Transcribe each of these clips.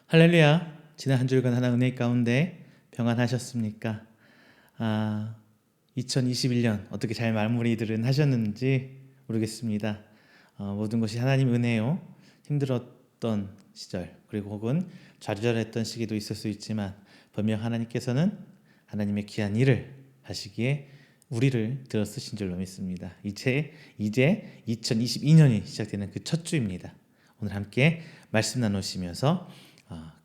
할렐루야. 지난 한 주간 하나 은혜 가운데 평안하셨습니까? 2021년 어떻게 잘 마무리들은 하셨는지 모르겠습니다. 모든 것이 하나님 은혜요. 힘들었던 시절 그리고 혹은 좌절했던 시기도 있을 수 있지만 분명 하나님께서는 하나님의 귀한 일을 하시기에 우리를 들어 쓰신 줄로 믿습니다. 이제 2022년이 시작되는 그 첫 주입니다. 오늘 함께 말씀 나누시면서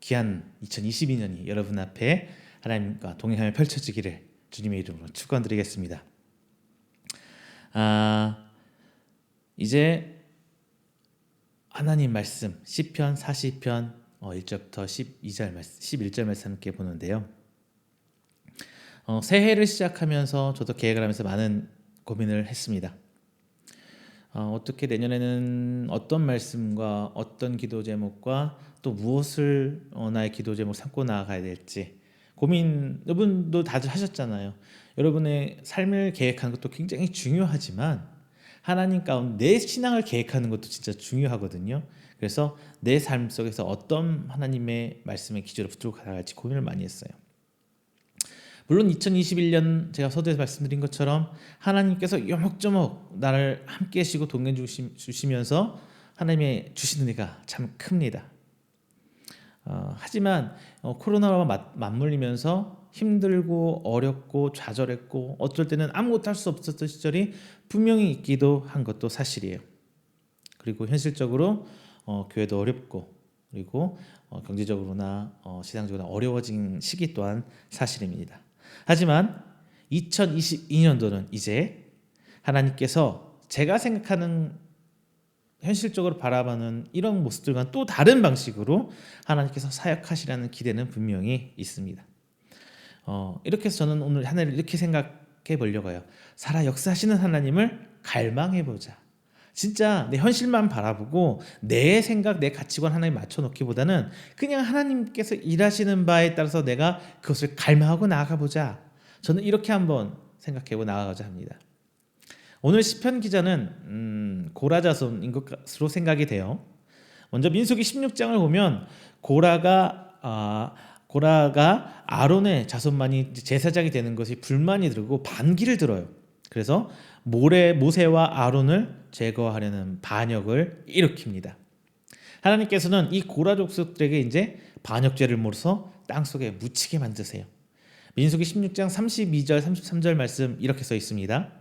귀한 2022년이 여러분 앞에 하나님과 동행하며 펼쳐지기를 주님의 이름으로 축원드리겠습니다. 이제 하나님 말씀 시편 40편 1절부터 12절 말씀, 11절 말씀 함께 보는데요. 새해를 시작하면서 저도 계획을 하면서 많은 고민을 했습니다. 어떻게 내년에는 어떤 말씀과 어떤 기도 제목과 또 무엇을 나의 기도 제목 삼고 나아가야 될지 고민 여러분도 다들 하셨잖아요. 여러분의 삶을 계획하는 것도 굉장히 중요하지만 하나님 가운데 내 신앙을 계획하는 것도 진짜 중요하거든요. 그래서 내 삶 속에서 어떤 하나님의 말씀의 기준으로 붙들고 가야할지 고민을 많이 했어요. 물론 2021년 제가 서두에서 말씀드린 것처럼 하나님께서 요목조목 나를 함께 하시고 동행 주시면서 하나님의 주시는 은혜가 참 큽니다. 하지만 코로나와 맞물리면서 힘들고 어렵고 좌절했고 어쩔 때는 아무것도 할 수 없었던 시절이 분명히 있기도 한 것도 사실이에요. 그리고 현실적으로 교회도 어렵고 그리고 경제적으로나 시장적으로나 어려워진 시기 또한 사실입니다. 하지만 2022년도는 이제 하나님께서 제가 생각하는 현실적으로 바라보는 이런 모습들과는 또 다른 방식으로 하나님께서 사역하시라는 기대는 분명히 있습니다. 이렇게 해서 저는 오늘 하나를 이렇게 생각해 보려고 해요. 살아 역사하시는 하나님을 갈망해보자. 진짜 내 현실만 바라보고 내 생각, 내 가치관 하나에 맞춰놓기보다는 그냥 하나님께서 일하시는 바에 따라서 내가 그것을 갈망하고 나아가보자. 저는 이렇게 한번 생각해보고 나아가자 합니다. 오늘 시편 기자는 고라자손인 것으로 생각이 돼요. 먼저 민수기 16장을 보면 고라가 아론의 자손만이 제사장이 되는 것이 불만이 들고 반기를 들어요. 그래서 모세와 아론을 제거하려는 반역을 일으킵니다. 하나님께서는 이 고라 족속들에게 이제 반역죄를 물어서 땅속에 묻히게 만드세요. 민수기 16장 32절 33절 말씀 이렇게 써 있습니다.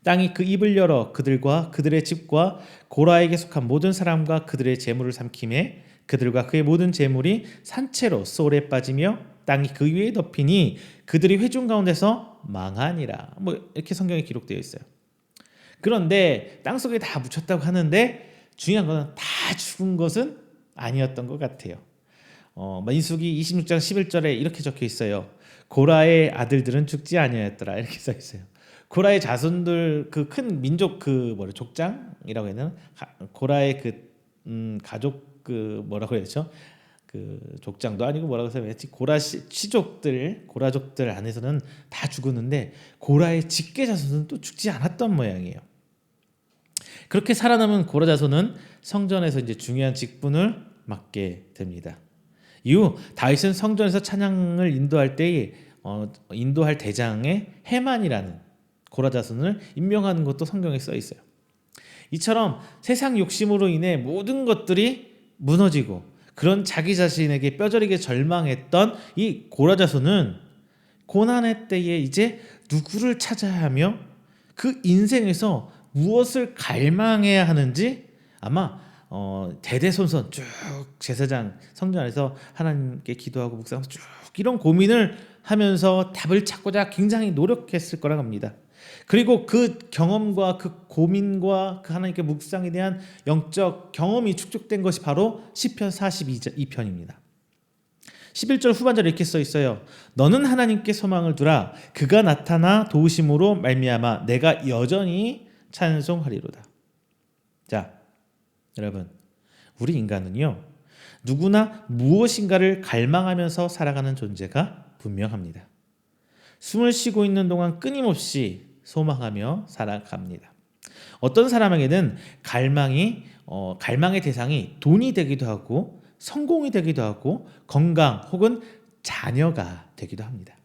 땅이 그 입을 열어 그들과 그들의 집과 고라에게 속한 모든 사람과 그들의 재물을 삼키매 그들과 그의 모든 재물이 산채로 소울에 빠지며 땅이 그 위에 덮이니 그들이 회중 가운데서 망하니라. 이렇게 성경에 기록되어 있어요. 그런데 땅속에 다 묻혔다고 하는데 중요한 것은 다 죽은 것은 아니었던 것 같아요. 민수기 26장 11절에 이렇게 적혀 있어요. 고라의 아들들은 죽지 아니하였더라. 이렇게 써 있어요. 고라의 자손들 그 큰 민족 족장이라고 해야 되나? 고라의 가족 뭐라고 해야 되죠? 그 족장도 아니고 뭐라고 해야지? 고라 고라족들 안에서는 다 죽었는데 고라의 직계 자손은 또 죽지 않았던 모양이에요. 그렇게 살아남은 고라 자손은 성전에서 이제 중요한 직분을 맡게 됩니다. 이후 다윗은 성전에서 찬양을 인도할 때에 인도할 대장에 헤만이라는 고라 자손을 임명하는 것도 성경에 써 있어요. 이처럼 세상 욕심으로 인해 모든 것들이 무너지고 그런 자기 자신에게 뼈저리게 절망했던 이 고라 자손은 고난의 때에 이제 누구를 찾아야 하며 그 인생에서 무엇을 갈망해야 하는지 아마 대대손손 쭉 제사장 성전 안에서 하나님께 기도하고 묵상하면서 쭉 이런 고민을 하면서 답을 찾고자 굉장히 노력했을 거라고 합니다. 그리고 그 경험과 그 고민과 그 하나님께 묵상에 대한 영적 경험이 축적된 것이 바로 시편 42편입니다. 11절 후반절에 이렇게 써 있어요. 너는 하나님께 소망을 두라. 그가 나타나 도우심으로 말미암아 내가 여전히 찬송하리로다. 자, 여러분, 우리 인간은요 누구나 무엇인가를 갈망하면서 살아가는 존재가 분명합니다. 숨을 쉬고 있는 동안 끊임없이 소망하며 살아갑니다. 어떤 사람에게는 갈망의 대상이 돈이 되기도 하고 성공이 되기도 하고 건강 혹은 자녀가 되기도 합니다.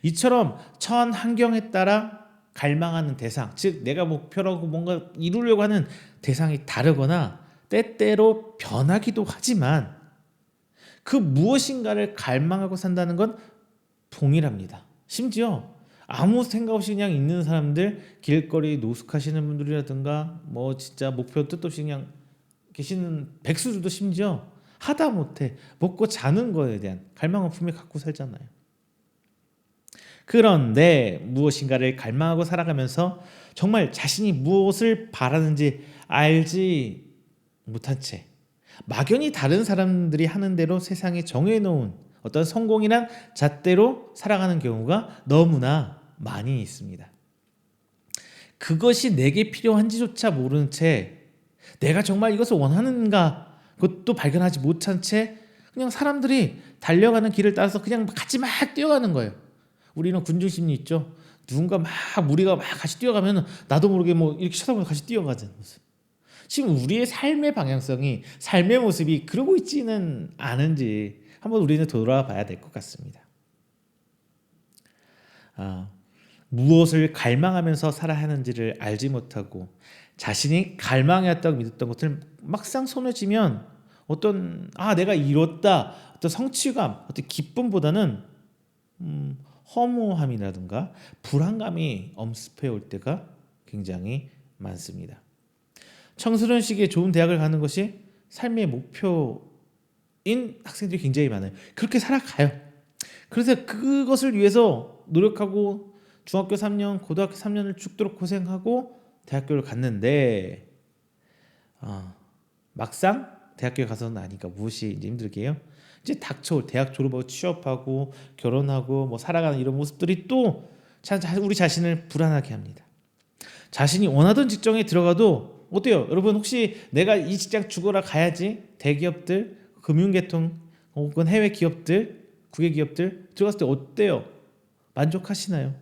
이처럼 처한 환경에 따라 갈망하는 대상, 즉 내가 목표라고 뭔가 이루려고 하는 대상이 다르거나 때때로 변하기도 하지만 그 무엇인가를 갈망하고 산다는 건 동일합니다. 심지어 아무 생각 없이 그냥 있는 사람들, 길거리 노숙하시는 분들이라든가 뭐 진짜 목표 뜻 없이 그냥 계시는 백수들도 심지어 하다못해 먹고 자는 거에 대한 갈망을 분명히 갖고 살잖아요. 그런데 무엇인가를 갈망하고 살아가면서 정말 자신이 무엇을 바라는지 알지 못한 채 막연히 다른 사람들이 하는 대로 세상에 정해놓은 어떤 성공이란 잣대로 살아가는 경우가 너무나 많이 있습니다. 그것이 내게 필요한지조차 모르는 채 내가 정말 이것을 원하는가 그것도 발견하지 못한 채 그냥 사람들이 달려가는 길을 따라서 그냥 같이 막 뛰어가는 거예요. 우리는 군중심리 있죠. 누군가 막 무리가 막 같이 뛰어가면 나도 모르게 뭐 이렇게 쳐다보고 같이 뛰어가는 모습. 지금 우리의 삶의 방향성이 삶의 모습이 그러고 있지는 않은지 한번 우리는 돌아봐야 될 것 같습니다. 무엇을 갈망하면서 살아야 하는지를 알지 못하고 자신이 갈망해왔다고 믿었던 것을 막상 손에 쥐면 어떤 내가 이뤘다 어떤 성취감 어떤 기쁨보다는 허무함이라든가 불안감이 엄습해 올 때가 굉장히 많습니다. 청소년 시기에 좋은 대학을 가는 것이 삶의 목표인 학생들이 굉장히 많아요. 그렇게 살아가요. 그래서 그것을 위해서 노력하고 중학교 3년, 고등학교 3년을 죽도록 고생하고 대학교를 갔는데 막상 대학교에 가서는 아니까 무엇이 이제 힘들게요? 이제 닥쳐올 대학 졸업하고 취업하고 결혼하고 뭐 살아가는 이런 모습들이 또 우리 자신을 불안하게 합니다. 자신이 원하던 직장에 들어가도 어때요? 여러분 혹시 내가 이 직장 죽어라 가야지 대기업들, 금융계통 혹은 해외 기업들, 국외 기업들 들어갔을 때 어때요? 만족하시나요?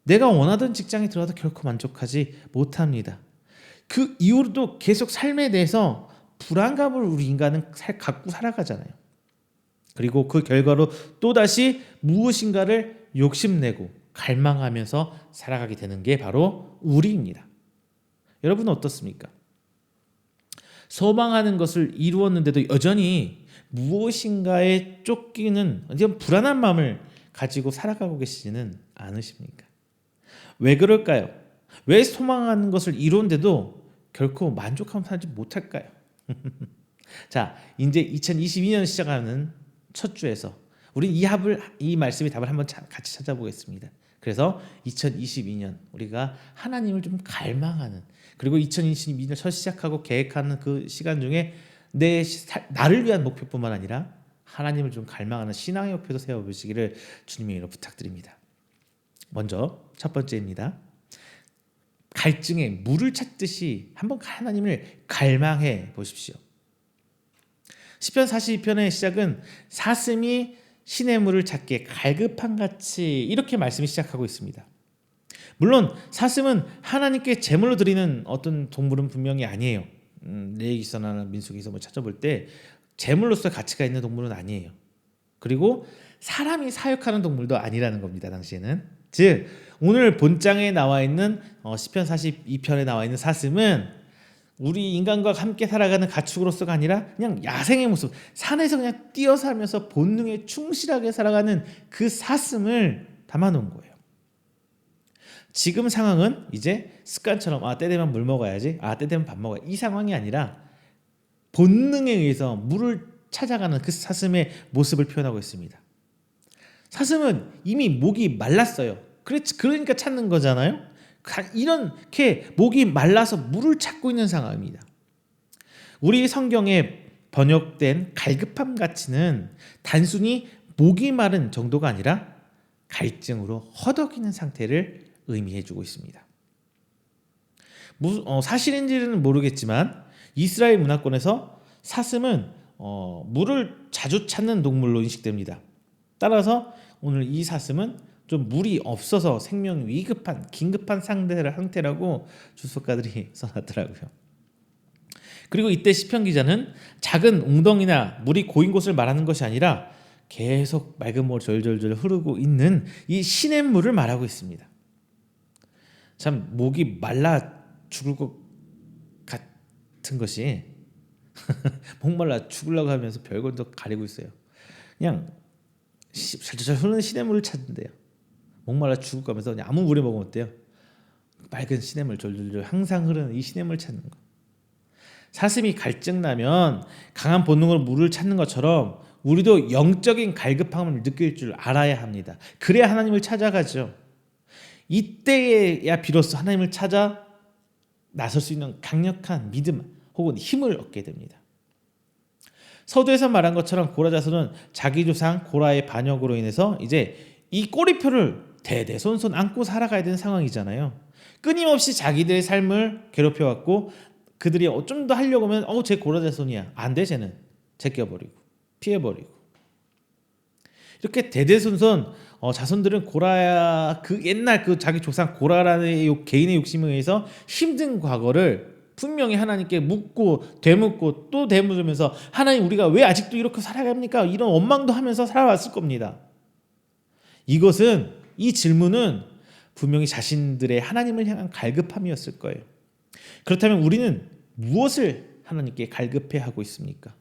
내가 원하던 직장에 들어가도 결코 만족하지 못합니다. 그 이후로도 계속 삶에 대해서 불안감을 우리 인간은 갖고 살아가잖아요. 그리고 그 결과로 또다시 무엇인가를 욕심내고 갈망하면서 살아가게 되는 게 바로 우리입니다. 여러분은 어떻습니까? 소망하는 것을 이루었는데도 여전히 무엇인가에 쫓기는 불안한 마음을 가지고 살아가고 계시지는 않으십니까? 왜 그럴까요? 왜 소망하는 것을 이루었는데도 결코 만족하며 살지 못할까요? 자, 이제 2022년 시작하는 첫 주에서 우리 이 말씀의 답을 한번 같이 찾아보겠습니다. 그래서 2022년 우리가 하나님을 좀 갈망하는 그리고 2022년 첫 시작하고 계획하는 그 시간 중에 나를 위한 목표뿐만 아니라 하나님을 좀 갈망하는 신앙의 목표도 세워보시기를 주님의 이름으로 부탁드립니다. 먼저 첫 번째입니다. 갈증에 물을 찾듯이 한번 하나님을 갈망해 보십시오. 시편 42편의 시작은 사슴이 신의 물을 찾기에 갈급함같이 이렇게 말씀이 시작하고 있습니다. 물론 사슴은 하나님께 제물로 드리는 어떤 동물은 분명히 아니에요. 레위기서나 민수기서 뭐 찾아볼 때 제물로서 가치가 있는 동물은 아니에요. 그리고 사람이 사육하는 동물도 아니라는 겁니다. 당시에는. 즉 오늘 본장에 나와 있는 시편 42편에 나와 있는 사슴은 우리 인간과 함께 살아가는 가축으로서가 아니라 그냥 야생의 모습, 산에서 그냥 뛰어살면서 본능에 충실하게 살아가는 그 사슴을 담아놓은 거예요. 지금 상황은 이제 습관처럼 때 되면 물 먹어야지, 때 되면 밥 먹어야 이 상황이 아니라 본능에 의해서 물을 찾아가는 그 사슴의 모습을 표현하고 있습니다. 사슴은 이미 목이 말랐어요. 그러니까 찾는 거잖아요. 이렇게 목이 말라서 물을 찾고 있는 상황입니다. 우리 성경에 번역된 갈급함 가치는 단순히 목이 마른 정도가 아니라 갈증으로 허덕이는 상태를 의미해주고 있습니다. 사실인지는 모르겠지만 이스라엘 문화권에서 사슴은 물을 자주 찾는 동물로 인식됩니다. 따라서 오늘 이 사슴은 좀 물이 없어서 생명이 긴급한 상태라고 주석가들이 써놨더라고요. 그리고 이때 시편 기자는 작은 웅덩이나 물이 고인 곳을 말하는 것이 아니라 계속 맑은 물이 졸졸졸 흐르고 있는 이 시냇물을 말하고 있습니다. 참 목이 말라 죽을 것 같은 것이 목말라 죽으려고 하면서 별걸도 가리고 있어요. 그냥 절절절 흐르는 시냇물을 찾는데요. 목말라 죽을 거면서 그냥 아무 물에 먹으면 어때요? 맑은 시냇물 졸졸졸 항상 흐르는 이 시냇물 찾는 거. 사슴이 갈증나면 강한 본능으로 물을 찾는 것처럼 우리도 영적인 갈급함을 느낄 줄 알아야 합니다. 그래야 하나님을 찾아가죠. 이때야 비로소 하나님을 찾아 나설 수 있는 강력한 믿음 혹은 힘을 얻게 됩니다. 서두에서 말한 것처럼 고라 자손은 자기 조상 고라의 반역으로 인해서 이제 이 꼬리표를 대대손손 안고 살아가야 되는 상황이잖아요. 끊임없이 자기들의 삶을 괴롭혀왔고 그들이 좀 더 하려고 하면 쟤 고라 자손이야. 안 돼, 쟤는. 제껴버리고 피해버리고 이렇게 대대손손 자손들은 고라야 그 옛날 그 자기 조상 고라라는 개인의 욕심에 의해서 힘든 과거를 분명히 하나님께 묻고 되묻고 또 되물으면서 하나님 우리가 왜 아직도 이렇게 살아갑니까? 이런 원망도 하면서 살아왔을 겁니다. 이 질문은 분명히 자신들의 하나님을 향한 갈급함이었을 거예요. 그렇다면 우리는 무엇을 하나님께 갈급해하고 있습니까?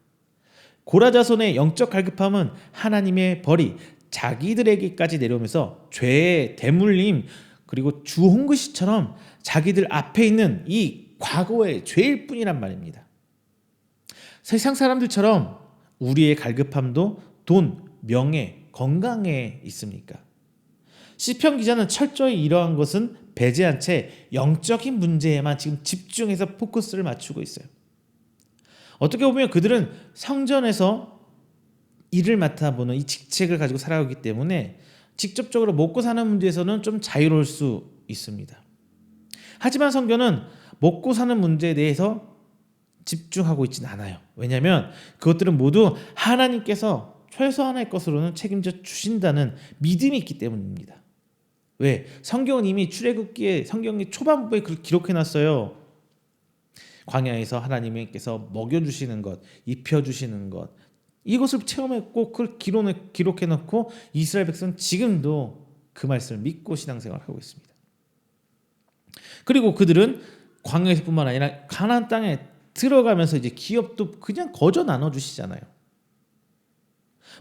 고라 자손의 영적 갈급함은 하나님의 벌이 자기들에게까지 내려오면서 죄의 대물림 그리고 주 홍그시처럼 자기들 앞에 있는 이 과거의 죄일 뿐이란 말입니다. 세상 사람들처럼 우리의 갈급함도 돈, 명예, 건강에 있습니까? 시편 기자는 철저히 이러한 것은 배제한 채 영적인 문제에만 지금 집중해서 포커스를 맞추고 있어요. 어떻게 보면 그들은 성전에서 일을 맡아보는 이 직책을 가지고 살아오기 때문에 직접적으로 먹고 사는 문제에서는 좀 자유로울 수 있습니다. 하지만 성경은 먹고 사는 문제에 대해서 집중하고 있지는 않아요. 왜냐하면 그것들은 모두 하나님께서 최소한의 것으로는 책임져 주신다는 믿음이 있기 때문입니다. 왜? 성경은 이미 출애굽기에 성경의 초반부에 그걸 기록해놨어요. 광야에서 하나님께서 먹여주시는 것, 입혀주시는 것 이것을 체험했고 그걸 기록해놓고 이스라엘 백성은 지금도 그 말씀을 믿고 신앙생활을 하고 있습니다. 그리고 그들은 광야에서뿐만 아니라 가나안 땅에 들어가면서 이제 기업도 그냥 거저 나눠주시잖아요.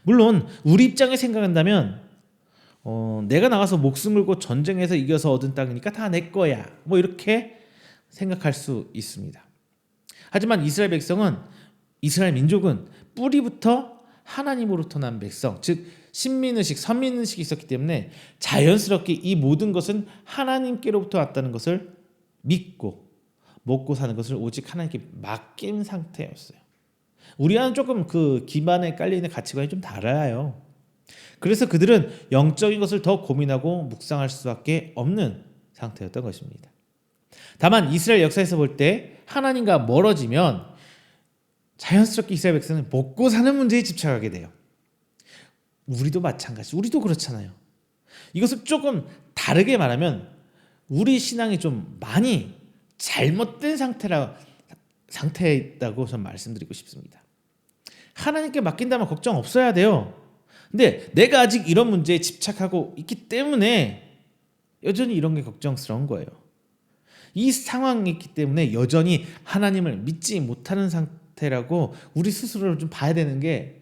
물론 우리 입장에 생각한다면 내가 나가서 목숨 걸고 전쟁에서 이겨서 얻은 땅이니까 다 내 거야 뭐 이렇게 생각할 수 있습니다. 하지만 이스라엘 민족은 뿌리부터 하나님으로부터 난 백성, 즉 신민의식, 선민의식이 있었기 때문에 자연스럽게 이 모든 것은 하나님께로부터 왔다는 것을 믿고 먹고 사는 것을 오직 하나님께 맡긴 상태였어요. 우리와는 조금 그 기반에 깔려있는 가치관이 좀 달라요. 그래서 그들은 영적인 것을 더 고민하고 묵상할 수밖에 없는 상태였던 것입니다. 다만 이스라엘 역사에서 볼 때 하나님과 멀어지면 자연스럽게 이스라엘 백성은 먹고 사는 문제에 집착하게 돼요. 우리도 마찬가지. 우리도 그렇잖아요. 이것을 조금 다르게 말하면 우리 신앙이 좀 많이 잘못된 상태에 있다고 저는 말씀드리고 싶습니다. 하나님께 맡긴다면 걱정 없어야 돼요. 근데 내가 아직 이런 문제에 집착하고 있기 때문에 여전히 이런 게 걱정스러운 거예요. 이 상황이 있기 때문에 여전히 하나님을 믿지 못하는 상태라고 우리 스스로를 좀 봐야 되는 게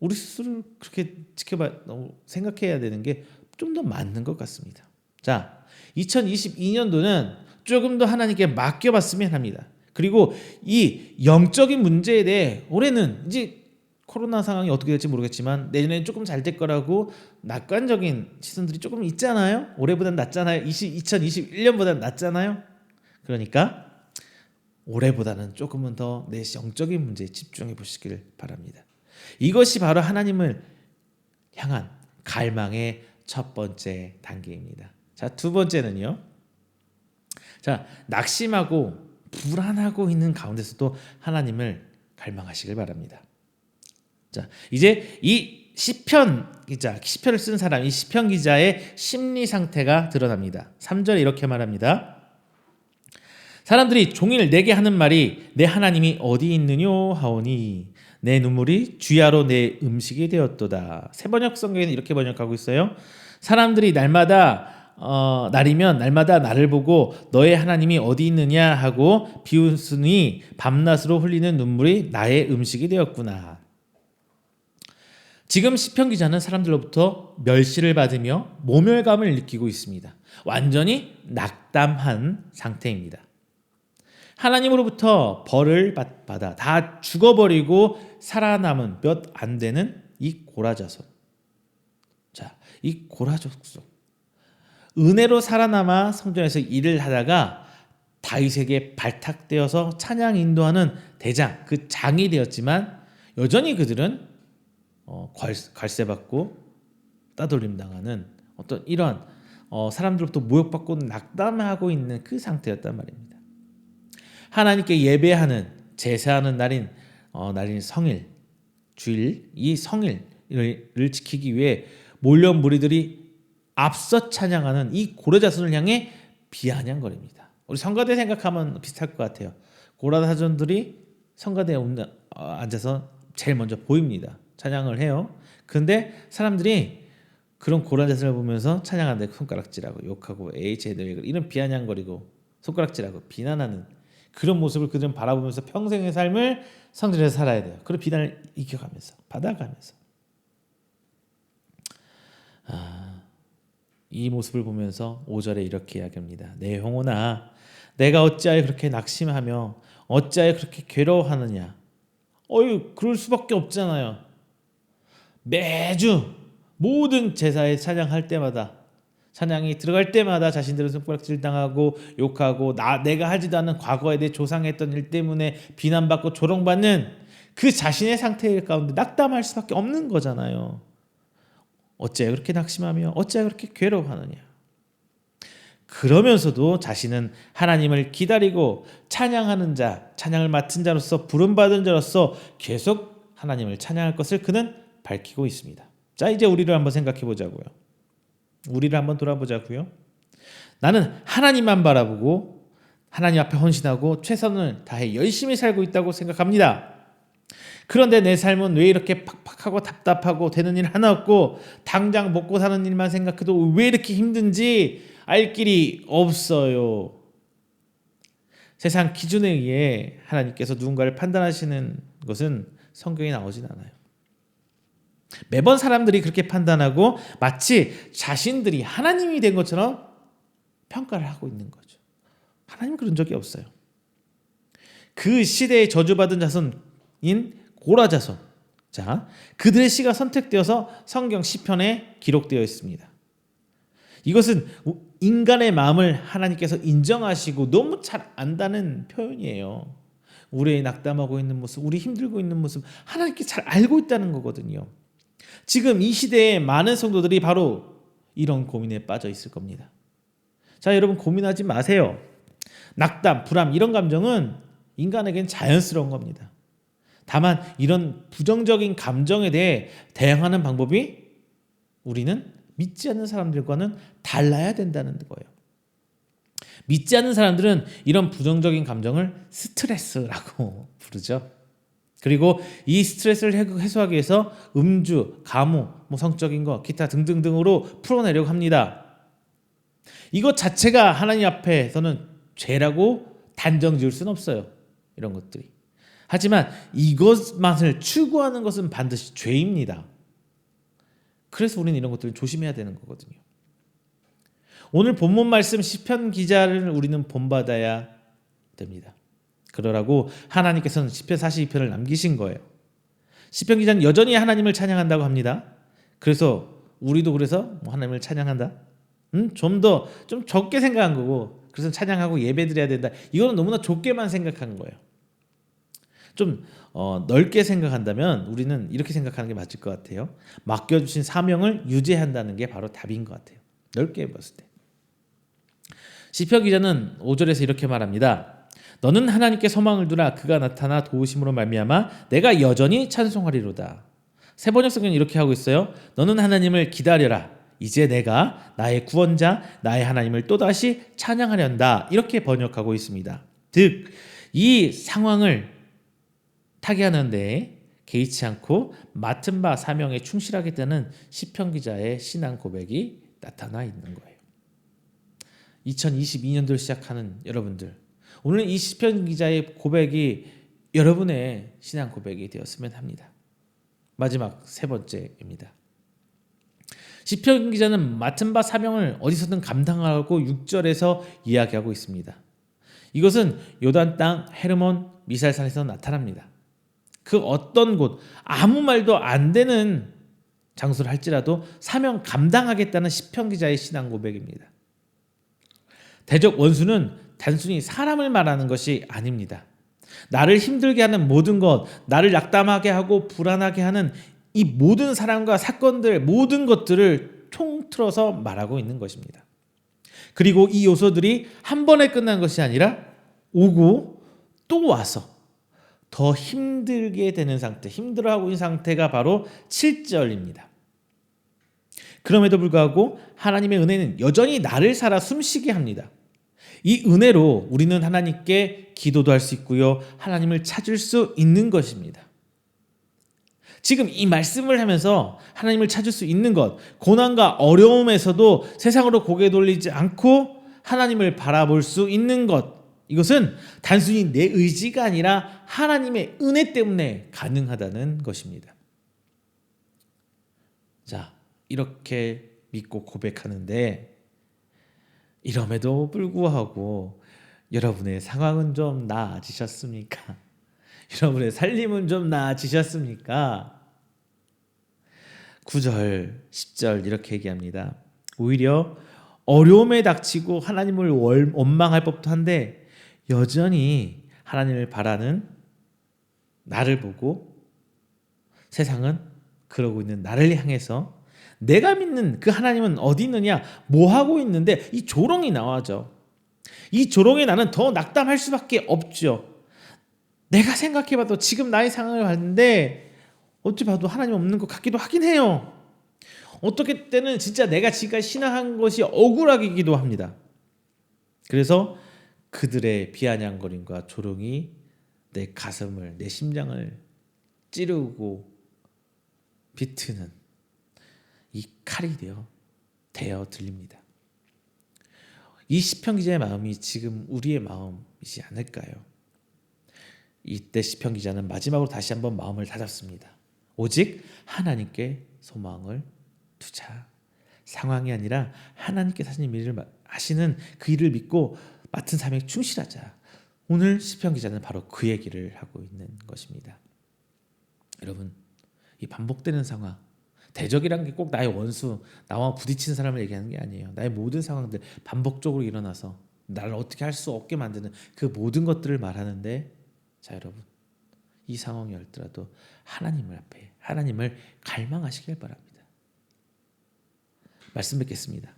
우리 스스로를 그렇게 너무 생각해야 되는 게 좀 더 맞는 것 같습니다. 자, 2022년도는 조금 더 하나님께 맡겨봤으면 합니다. 그리고 이 영적인 문제에 대해 올해는 이제 코로나 상황이 어떻게 될지 모르겠지만 내년에는 조금 잘 될 거라고 낙관적인 시선들이 조금 있잖아요. 올해보단 낫잖아요. 2021년보단 낫잖아요. 그러니까 올해보다는 조금은 더 내 영적인 문제에 집중해 보시길 바랍니다. 이것이 바로 하나님을 향한 갈망의 첫 번째 단계입니다. 자, 두 번째는요. 자, 낙심하고 불안하고 있는 가운데서도 하나님을 갈망하시길 바랍니다. 자, 이제 이 시편을 쓴 사람, 이 시편 기자의 심리 상태가 드러납니다. 3절에 이렇게 말합니다. 사람들이 종일 내게 하는 말이 내 하나님이 어디 있느뇨 하오니 내 눈물이 주야로 내 음식이 되었도다. 새번역 성경에는 이렇게 번역하고 있어요. 사람들이 날이면 날마다 나를 보고 너의 하나님이 어디 있느냐 하고 비웃으니 밤낮으로 흘리는 눈물이 나의 음식이 되었구나. 지금 시편 기자는 사람들로부터 멸시를 받으며 모멸감을 느끼고 있습니다. 완전히 낙담한 상태입니다. 하나님으로부터 벌을 받아 다 죽어버리고 살아남은 몇 안 되는 이 고라 자손. 자, 이 고라 족속. 은혜로 살아남아 성전에서 일을 하다가 다윗에게 발탁되어서 찬양 인도하는 대장, 그 장이 되었지만 여전히 그들은 괄세받고 따돌림 당하는 어떤 이런 사람들로부터 모욕받고 낙담하고 있는 그 상태였단 말입니다. 하나님께 예배하는 제사하는 날인 성일, 주일, 이 성일을 지키기 위해 몰려온 무리들이 앞서 찬양하는 이 고려자손을 향해 비아냥거립니다. 우리 성가대 생각하면 비슷할 것 같아요. 고라사전들이 성가대에 앉아서 제일 먼저 보입니다. 찬양을 해요. 근데 사람들이 그런 고라자손을 보면서 찬양하는데 손가락질하고 욕하고 쟤들 이런 비아냥거리고 손가락질하고 비난하는 그런 모습을 그들은 바라보면서 평생의 삶을 성전에서 살아야 돼요. 그런 비난을 이겨가면서 받아가면서 이 모습을 보면서 5절에 이렇게 이야기합니다. 내 영혼아 내가 어찌하여 그렇게 낙심하며 어찌하여 그렇게 괴로워하느냐. 그럴 수밖에 없잖아요. 매주 모든 제사에 찬양할 때마다 찬양이 들어갈 때마다 자신들은 손가락질 당하고 욕하고 내가 하지도 않은 과거에 내 조상했던 일 때문에 비난받고 조롱받는 그 자신의 상태 가운데 낙담할 수밖에 없는 거잖아요. 어찌하여 그렇게 낙심하며 어찌하여 그렇게 괴로워하느냐. 그러면서도 자신은 하나님을 기다리고 찬양하는 자, 찬양을 맡은 자로서 부름받은 자로서 계속 하나님을 찬양할 것을 그는 밝히고 있습니다. 자, 이제 우리를 한번 생각해 보자고요. 우리를 한번 돌아보자고요. 나는 하나님만 바라보고 하나님 앞에 헌신하고 최선을 다해 열심히 살고 있다고 생각합니다. 그런데 내 삶은 왜 이렇게 팍팍하고 답답하고 되는 일 하나 없고 당장 먹고 사는 일만 생각해도 왜 이렇게 힘든지 알 길이 없어요. 세상 기준에 의해 하나님께서 누군가를 판단하시는 것은 성경에 나오진 않아요. 매번 사람들이 그렇게 판단하고 마치 자신들이 하나님이 된 것처럼 평가를 하고 있는 거죠. 하나님 그런 적이 없어요. 그 시대에 저주받은 자손인 고라 자손, 자 그들의 시가 선택되어서 성경 시편에 기록되어 있습니다. 이것은 인간의 마음을 하나님께서 인정하시고 너무 잘 안다는 표현이에요. 우리의 낙담하고 있는 모습, 우리 힘들고 있는 모습 하나님께 잘 알고 있다는 거거든요. 지금 이 시대에 많은 성도들이 바로 이런 고민에 빠져 있을 겁니다. 자, 여러분 고민하지 마세요. 낙담, 불안 이런 감정은 인간에겐 자연스러운 겁니다. 다만 이런 부정적인 감정에 대해 대응하는 방법이 우리는 믿지 않는 사람들과는 달라야 된다는 거예요. 믿지 않는 사람들은 이런 부정적인 감정을 스트레스라고 부르죠. 그리고 이 스트레스를 해소하기 위해서 음주, 가무, 성적인 거, 기타 등등등으로 풀어내려고 합니다. 이것 자체가 하나님 앞에서는 죄라고 단정 지을 수는 없어요. 이런 것들이. 하지만 이것만을 추구하는 것은 반드시 죄입니다. 그래서 우리는 이런 것들을 조심해야 되는 거거든요. 오늘 본문 말씀 시편 기자를 우리는 본받아야 됩니다. 그러라고 하나님께서는 시편 42편을 남기신 거예요. 시편 기자는 여전히 하나님을 찬양한다고 합니다. 그래서 우리도 그래서 하나님을 찬양한다. 좀 적게 생각한 거고 그래서 찬양하고 예배드려야 된다. 이거는 너무나 좁게만 생각한 거예요. 좀 넓게 생각한다면 우리는 이렇게 생각하는 게 맞을 것 같아요. 맡겨주신 사명을 유지한다는 게 바로 답인 것 같아요. 넓게 봤을 때. 시편 기자는 5절에서 이렇게 말합니다. 너는 하나님께 소망을 두라. 그가 나타나 도우심으로 말미암아 내가 여전히 찬송하리로다. 새번역 성경은 이렇게 하고 있어요. 너는 하나님을 기다려라. 이제 내가 나의 구원자 나의 하나님을 또다시 찬양하련다. 이렇게 번역하고 있습니다. 즉 이 상황을 타개하는 데 개의치 않고 맡은 바 사명에 충실하겠다는 시편 기자의 신앙 고백이 나타나 있는 거예요. 2022년도를 시작하는 여러분들, 오늘 이 시편 기자의 고백이 여러분의 신앙 고백이 되었으면 합니다. 마지막 세 번째입니다. 시편 기자는 맡은 바 사명을 어디서든 감당하고 6절에서 이야기하고 있습니다. 이것은 요단 땅 헤르몬 미살산에서 나타납니다. 그 어떤 곳, 아무 말도 안 되는 장소를 할지라도 사명 감당하겠다는 시편 기자의 신앙 고백입니다. 대적 원수는 단순히 사람을 말하는 것이 아닙니다. 나를 힘들게 하는 모든 것, 나를 낙담하게 하고 불안하게 하는 이 모든 사람과 사건들, 모든 것들을 통틀어서 말하고 있는 것입니다. 그리고 이 요소들이 한 번에 끝난 것이 아니라 오고 또 와서 더 힘들게 되는 상태, 힘들어하고 있는 상태가 바로 7절입니다. 그럼에도 불구하고 하나님의 은혜는 여전히 나를 살아 숨쉬게 합니다. 이 은혜로 우리는 하나님께 기도도 할 수 있고요, 하나님을 찾을 수 있는 것입니다. 지금 이 말씀을 하면서 하나님을 찾을 수 있는 것, 고난과 어려움에서도 세상으로 고개 돌리지 않고 하나님을 바라볼 수 있는 것, 이것은 단순히 내 의지가 아니라 하나님의 은혜 때문에 가능하다는 것입니다. 자, 이렇게 믿고 고백하는데 이럼에도 불구하고 여러분의 상황은 좀 나아지셨습니까? 여러분의 살림은 좀 나아지셨습니까? 9절, 10절 이렇게 얘기합니다. 오히려 어려움에 닥치고 하나님을 원망할 법도 한데 여전히 하나님을 바라는 나를 보고 세상은 그러고 있는 나를 향해서 내가 믿는 그 하나님은 어디 있느냐, 뭐 하고 있는데 이 조롱이 나와죠. 이 조롱에 나는 더 낙담할 수밖에 없죠. 내가 생각해봐도 지금 나의 상황을 봤는데 어찌 봐도 하나님 없는 것 같기도 하긴 해요. 어떻게 때는 진짜 내가 지금까지 신앙한 것이 억울하기도 합니다. 그래서 그들의 비아냥거림과 조롱이 내 가슴을, 내 심장을 찌르고 비트는 이 칼이 되어 들립니다. 이 시편 기자의 마음이 지금 우리의 마음이지 않을까요? 이때 시편 기자는 마지막으로 다시 한번 마음을 다잡습니다. 오직 하나님께 소망을 두자. 상황이 아니라 하나님께서 하시는 그 일을 믿고 맡은 사명에 충실하자. 오늘 시편 기자는 바로 그 얘기를 하고 있는 것입니다. 여러분, 이 반복되는 상황, 대적이란 게 꼭 나의 원수, 나와 부딪히는 사람을 얘기하는 게 아니에요. 나의 모든 상황들 반복적으로 일어나서 나를 어떻게 할 수 없게 만드는 그 모든 것들을 말하는데, 자 여러분, 이 상황이 얼더라도 하나님을 앞에 하나님을 갈망하시길 바랍니다. 말씀 뵙겠습니다.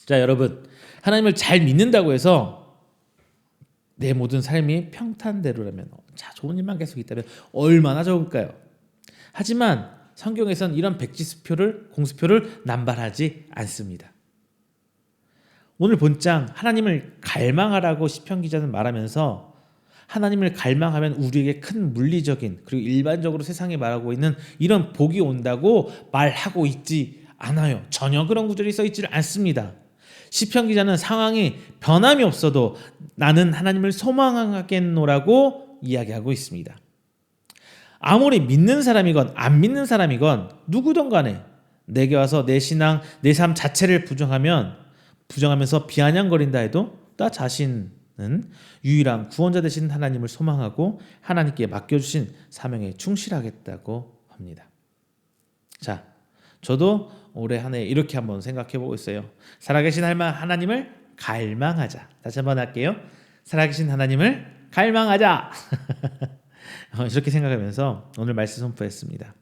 자 여러분, 하나님을 잘 믿는다고 해서 내 모든 삶이 평탄대로라면, 자 좋은 일만 계속 있다면 얼마나 좋을까요? 하지만 성경에서는 이런 공수표를 남발하지 않습니다. 오늘 본장 하나님을 갈망하라고 시편 기자는 말하면서 하나님을 갈망하면 우리에게 큰 물리적인 그리고 일반적으로 세상에 말하고 있는 이런 복이 온다고 말하고 있지 않아요. 전혀 그런 구절이 써 있지를 않습니다. 시편 기자는 상황이 변함이 없어도 나는 하나님을 소망하겠노라고 이야기하고 있습니다. 아무리 믿는 사람이건 안 믿는 사람이건 누구든 간에 내게 와서 내 신앙, 내 삶 자체를 부정하면서 비아냥거린다 해도 나 자신은 유일한 구원자 되신 하나님을 소망하고 하나님께 맡겨주신 사명에 충실하겠다고 합니다. 자, 저도 올해 한 해 이렇게 한번 생각해보고 있어요. 살아계신 하나님을 갈망하자. 다시 한번 할게요. 살아계신 하나님을 갈망하자. 이렇게 생각하면서 오늘 말씀 선포했습니다.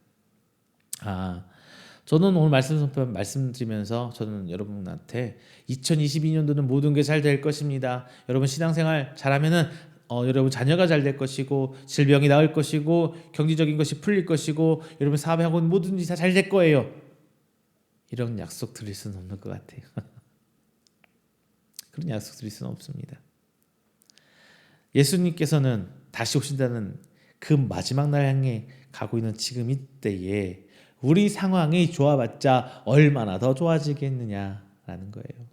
저는 오늘 말씀 선포 말씀드리면서 저는 여러분한테 2022년도는 모든 게 잘 될 것입니다. 여러분 신앙생활 잘하면은 여러분 자녀가 잘 될 것이고 질병이 나을 것이고 경제적인 것이 풀릴 것이고 여러분 사업하고 뭐든지 다 잘 될 거예요. 이런 약속 드릴 수는 없는 것 같아요. 그런 약속 드릴 수는 없습니다. 예수님께서는 다시 오신다는 그 마지막 날 향해 가고 있는 지금 이때에 우리 상황이 좋아봤자 얼마나 더 좋아지겠느냐라는 거예요.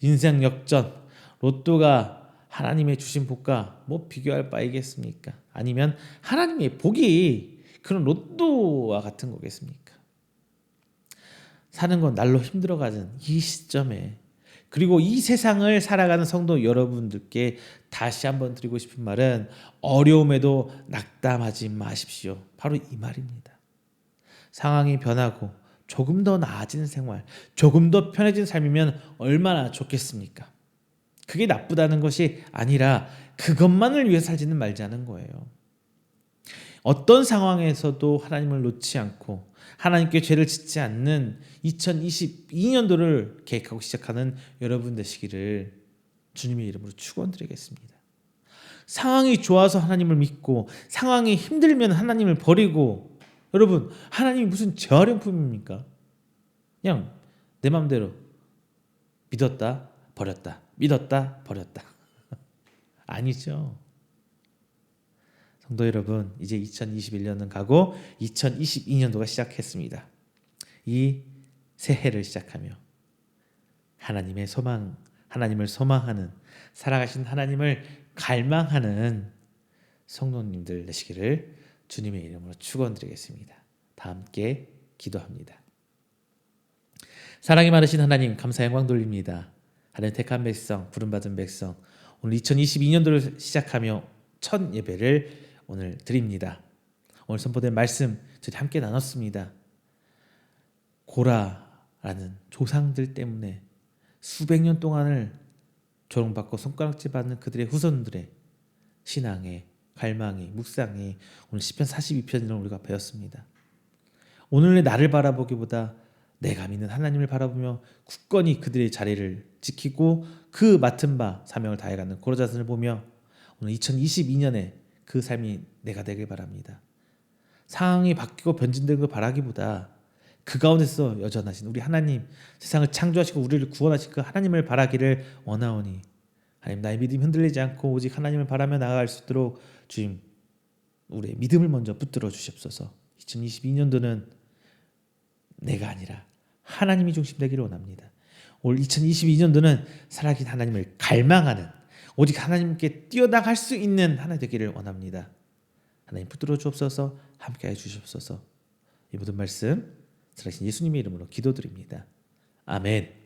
인생 역전, 로또가 하나님의 주신 복과 뭐 비교할 바이겠습니까? 아니면 하나님의 복이 그런 로또와 같은 거겠습니까? 사는 건 날로 힘들어가는 이 시점에, 그리고 이 세상을 살아가는 성도 여러분들께 다시 한번 드리고 싶은 말은 어려움에도 낙담하지 마십시오. 바로 이 말입니다. 상황이 변하고 조금 더 나아지는 생활, 조금 더 편해진 삶이면 얼마나 좋겠습니까? 그게 나쁘다는 것이 아니라 그것만을 위해 살지는 말자는 거예요. 어떤 상황에서도 하나님을 놓지 않고 하나님께 죄를 짓지 않는 2022년도를 계획하고 시작하는 여러분 되시기를 주님의 이름으로 축원드리겠습니다. 상황이 좋아서 하나님을 믿고 상황이 힘들면 하나님을 버리고, 여러분 하나님이 무슨 재활용품입니까? 그냥 내 마음대로 믿었다 버렸다 믿었다 버렸다 아니죠. 성도 여러분, 이제 2021년은 가고 2022년도가 시작했습니다. 이 새해를 시작하며 하나님의 소망, 하나님을 소망하는, 살아가신 하나님을 갈망하는 성도님들 되시기를 주님의 이름으로 축원드리겠습니다. 다 함께 기도합니다. 사랑이 많으신 하나님, 감사 영광 돌립니다. 하나님 택한 백성, 부름받은 백성, 오늘 2022년도를 시작하며 첫 예배를 오늘 드립니다. 오늘 선포된 말씀 저희 함께 나눴습니다. 고라라는 조상들 때문에 수백 년 동안을 조롱받고 손가락질 받는 그들의 후손들의 신앙의 갈망이, 묵상이 오늘 시편 42편을 우리가 배웠습니다. 오늘의 나를 바라보기보다 내가 믿는 하나님을 바라보며 굳건히 그들의 자리를 지키고 그 맡은 바 사명을 다해가는 고라 자손을 보며 오늘 2022년에 그 삶이 내가 되길 바랍니다. 상황이 바뀌고 변진되는 걸 바라기보다 그 가운데서 여전하신 우리 하나님, 세상을 창조하시고 우리를 구원하신 그 하나님을 바라기를 원하오니 하나님, 나의 믿음이 흔들리지 않고 오직 하나님을 바라며 나아갈 수 있도록 주님 우리의 믿음을 먼저 붙들어 주시옵소서. 2022년도는 내가 아니라 하나님이 중심되기를 원합니다. 올 2022년도는 살아계신 하나님을 갈망하는, 오직 하나님께 뛰어나갈 수 있는 하나 되기를 원합니다. 하나님 붙들어 주옵소서. 함께해 주시옵소서. 이 모든 말씀 살아계신 예수님의 이름으로 기도드립니다. 아멘.